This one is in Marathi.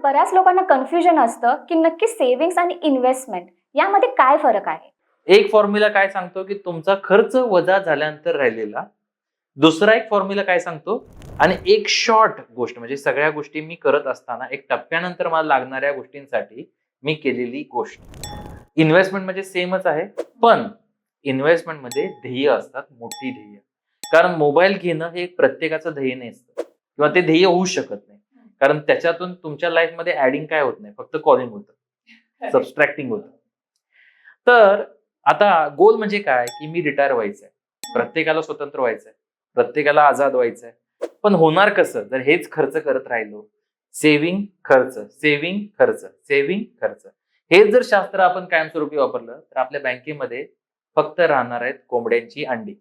बऱ्याच लोकांना कन्फ्युजन असतं की नक्की सेव्हिंग्स आणि इन्व्हेस्टमेंट यामध्ये काय फरक आहे. एक फॉर्म्युला काय सांगतो की तुमचा खर्च वजा झाल्यानंतर राहिलेला, दुसरा एक फॉर्म्युला काय सांगतो, आणि एक शॉर्ट गोष्ट म्हणजे सगळ्या गोष्टी मी करत असताना एक टप्प्यानंतर मला लागणाऱ्या गोष्टींसाठी मी केलेली गोष्ट. इन्व्हेस्टमेंट म्हणजे सेमच आहे, पण इन्व्हेस्टमेंट मध्ये ध्येय असतात, मोठी ध्येय. कारण मोबाईल घेणं हे प्रत्येकाचं ध्येय नसतं किंवा ते ध्येय होऊ शकत नाही, कारण त्याच्यातून तुमच्या लाईफ मध्ये ऍडिंग काय होत नाही, फक्त कॉलिंग होतं, सबस्ट्रॅक्टिंग होतं. तर आता गोल म्हणजे काय की मी रिटायर व्हायचंय, प्रत्येकाला स्वतंत्र व्हायचंय, प्रत्येकाला आझाद व्हायचंय. पण होणार कसं जर हेच खर्च करत राहिलो? सेव्हिंग खर्च, सेव्हिंग खर्च, सेव्हिंग खर्च. हेच जर शास्त्र आपण कायमस्वरूपी वापरलं तर आपल्या बँकेमध्ये फक्त राहणार आहेत कोंबड्यांची अंडी.